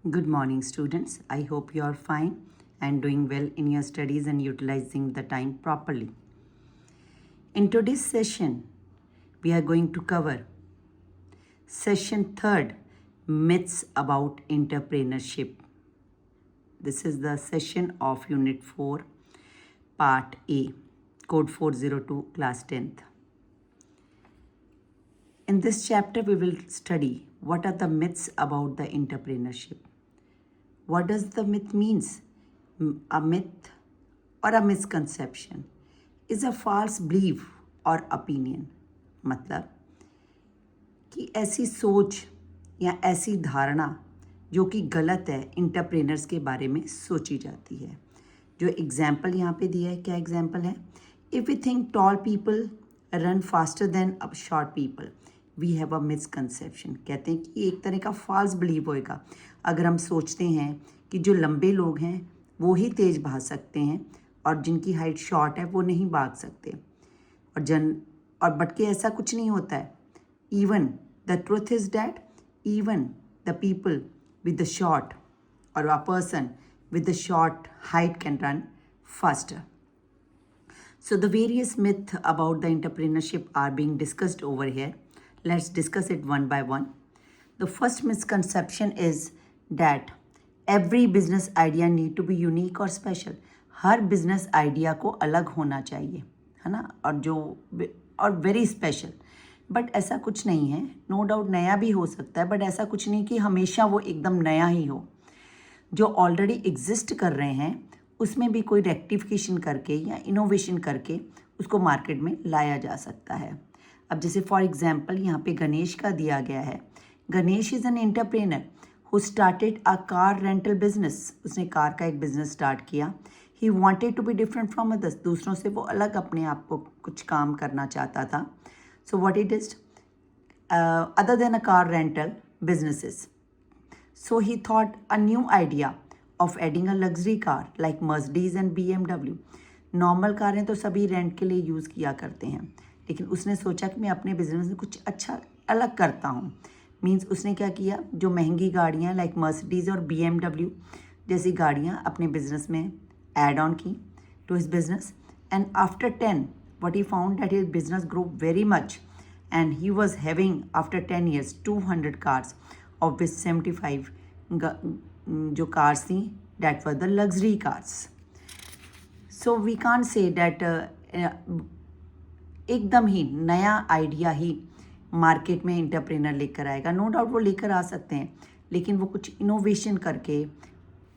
Good morning, students. I hope you are fine and doing well in your studies and utilizing the time properly. In today's session, we are going to cover session 3rd, myths about entrepreneurship. This is the session of Unit 4, Part A, Code 402, Class 10th. In this chapter, we will study what are the myths about the entrepreneurship. What does the myth means? A myth or a misconception is a false belief or opinion. मतलब कि ऐसी सोच या ऐसी धारणा जो कि गलत है इंटरप्रेनर्स के बारे में सोची जाती है. जो एग्जाम्पल यहाँ पे दिया है, क्या एग्जाम्पल है? If you think tall people run faster than अब short people we have a misconception. कहते हैं कि एक तरह का फॉल्स बिलीव होएगा अगर हम सोचते हैं कि जो लंबे लोग हैं वो ही तेज़ भाग सकते हैं और जिनकी हाइट शॉर्ट है वो नहीं भाग सकते. और बट के ऐसा कुछ नहीं होता है. Even the truth is that even the people with the short or a person with the short height can run faster. So the various myths about the entrepreneurship are being discussed over here. Let's discuss it one by one. The first misconception is that every business idea need to be unique or special. Her business idea को अलग होना चाहिए, है ना, और very special. But ऐसा कुछ नहीं है. नो डाउट नया भी हो सकता है, बट ऐसा कुछ नहीं कि हमेशा वो एकदम नया ही हो. जो ऑलरेडी एग्जिस्ट कर रहे हैं उसमें भी कोई रेक्टिफिकेशन करके या इनोवेशन करके उसको मार्केट में लाया जा सकता है. अब जैसे फॉर एग्जांपल यहाँ पे गणेश का दिया गया है. Ganesh is an entrepreneur who started a car rental business. उसने कार का एक बिजनेस स्टार्ट किया. He wanted to be different from others. दूसरों से वो अलग अपने आप को कुछ काम करना चाहता था. So what he did, other than a car rental businesses, so he thought a new idea of adding a luxury car like Mercedes and BMW. Normal कारें तो सभी रेंट के लिए यूज़ किया करते हैं, लेकिन उसने सोचा कि मैं अपने बिजनेस में कुछ अच्छा अलग करता हूँ. मीन्स उसने क्या किया, जो महंगी गाड़ियाँ लाइक मर्सिडीज़ और BMW जैसी गाड़ियाँ अपने बिजनेस में ऐड ऑन की to his business. And after 10 what he found that his business grew very much and he was having after 10 years 200 cars of which 75 जो cars थी that were the luxury cars. So we can't say that एकदम ही नया idea ही market में entrepreneur लेकर आएगा. No doubt वो लेकर आ सकते हैं, लेकिन वो कुछ इनोवेशन करके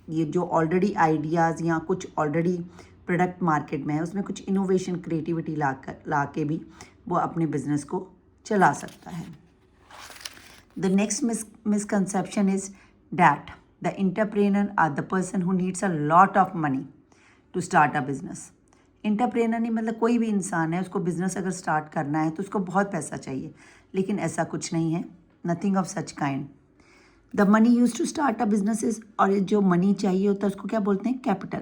ये जो ऑलरेडी आइडियाज़ या कुछ ऑलरेडी प्रोडक्ट मार्केट में है उसमें कुछ इनोवेशन क्रिएटिविटी ला के भी वो अपने बिजनेस को चला सकता है. The next misconception is that the entrepreneur are the person who needs a lot of money to start a business. Entrepreneur नहीं मतलब कोई भी इंसान है, उसको बिजनेस अगर स्टार्ट करना है तो उसको बहुत पैसा चाहिए, लेकिन ऐसा कुछ नहीं है. Nothing of such kind. The money use to start a business is, और जो मनी चाहिए होता है उसको क्या बोलते हैं, कैपिटल.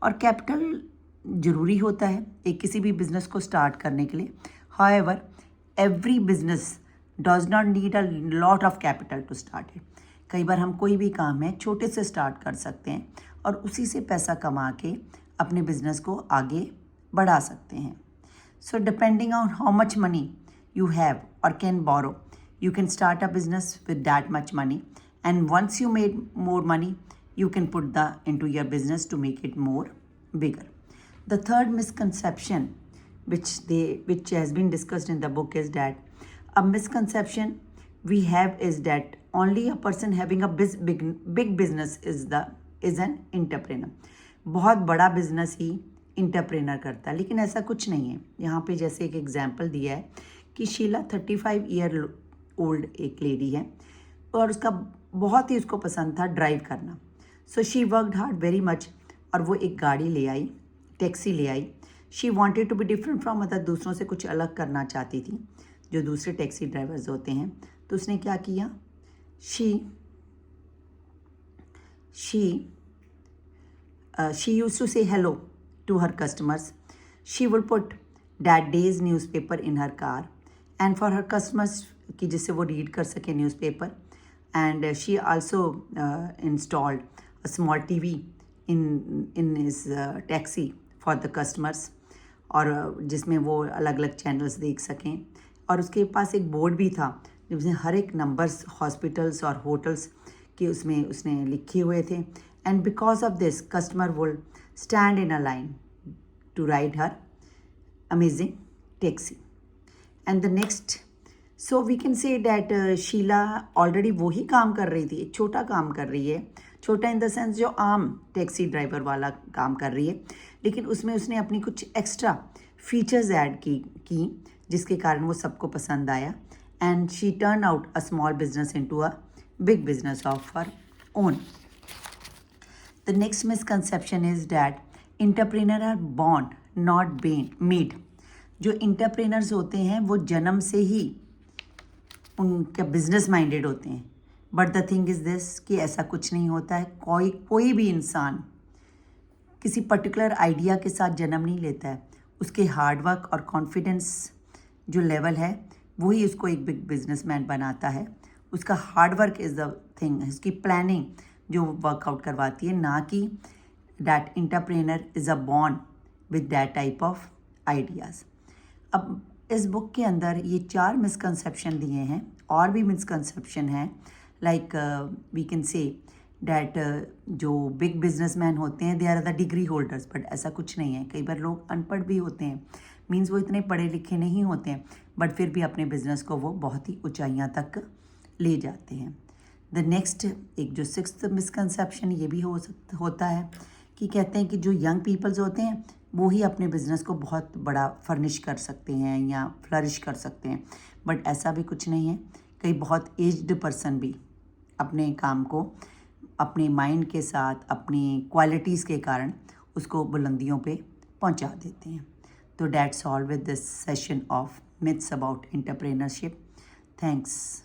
और कैपिटल ज़रूरी होता है एक किसी भी बिज़नेस को स्टार्ट करने के लिए. However every business does not need a lot of capital to start it. कई बार हम कोई भी काम है छोटे से स्टार्ट कर सकते हैं और उसी से पैसा कमा के अपने बिजनेस को आगे बढ़ा सकते हैं. So depending on how much money you have or can borrow, you can start a business with that much money, and once you made more money you can put into your business to make it more bigger. The third misconception which has been discussed in the book is that a misconception we have is that only a person having a big business is an entrepreneur. बहुत बड़ा business ही entrepreneur करता है, लेकिन ऐसा कुछ नहीं है. यहाँ पे जैसे एक एग्जाम्पल दिया है कि शीला 35 ईयर ओल्ड एक लेडी है और उसका बहुत ही उसको पसंद था ड्राइव करना. So she worked hard very much और वो एक गाड़ी ले आई, टैक्सी ले आई. She wanted to be different from other. दूसरों से कुछ अलग करना चाहती थी जो दूसरे टैक्सी ड्राइवर्स होते हैं. तो उसने क्या किया, she used to say hello to her customers. She would put that day's newspaper in her car and for her customers कि जिससे वो रीड कर सके newspaper. and she also installed a small TV in his taxi for the customers, और जिसमें वो अलग अलग चैनल्स देख सकें। और उसके पास एक बोर्ड भी था जिसमें हर एक नंबर्स हॉस्पिटल्स और होटल्स के उसमें उसने लिखे हुए थे। And because of this customer would stand in a line to ride her amazing taxi. And the next, so we can say that Sheela already वही काम कर रही थी, एक छोटा काम कर रही है, छोटा इन द सेंस जो आम टैक्सी ड्राइवर वाला काम कर रही है, लेकिन उसमें उसने अपनी कुछ एक्स्ट्रा फीचर्स ऐड की जिसके कारण वो सबको पसंद आया। And she turn out a small business into a big business of her own. The next misconception is that entrepreneur are born not made। जो इंटरप्रेनर्स होते हैं वो जन्म से ही उनका बिजनेस माइंडेड होते हैं, but the thing is this कि ऐसा कुछ नहीं होता है। कोई भी इंसान किसी पर्टिकुलर आइडिया के साथ जन्म नहीं लेता है, उसके हार्डवर्क और कॉन्फिडेंस जो लेवल है वही उसको एक बिग बिजनेसमैन बनाता है। उसका हार्डवर्क इज़ द थिंग, उसकी प्लानिंग जो वर्कआउट करवाती है, ना कि that entrepreneur is a born with that type of ideas. अब इस बुक के अंदर ये 4 मिसकंसेप्शन दिए हैं, और भी मिसकंसेप्शन हैं, like we can say that जो बिग बिजनेसमैन होते हैं they are the degree holders, but ऐसा कुछ नहीं है। कई बार लोग अनपढ़ भी होते हैं, मीन्स वो इतने पढ़े लिखे नहीं होते हैं, बट फिर भी अपने बिजनेस को वो बहुत ही ऊंचाइयां तक ले जाते हैं। द नेक्स्ट, एक जो 6th मिसकंसेप्शन ये भी होता है कि कहते हैं कि जो यंग पीपल्स होते हैं वो ही अपने बिज़नेस को बहुत बड़ा फर्निश कर सकते हैं या फ्लरिश कर सकते हैं, बट ऐसा भी कुछ नहीं है। कई बहुत एज्ड पर्सन भी अपने काम को अपने माइंड के साथ अपनी क्वालिटीज़ के कारण उसको बुलंदियों पे पहुंचा देते हैं। तो that's all with this session of myths about entrepreneurship. Thanks.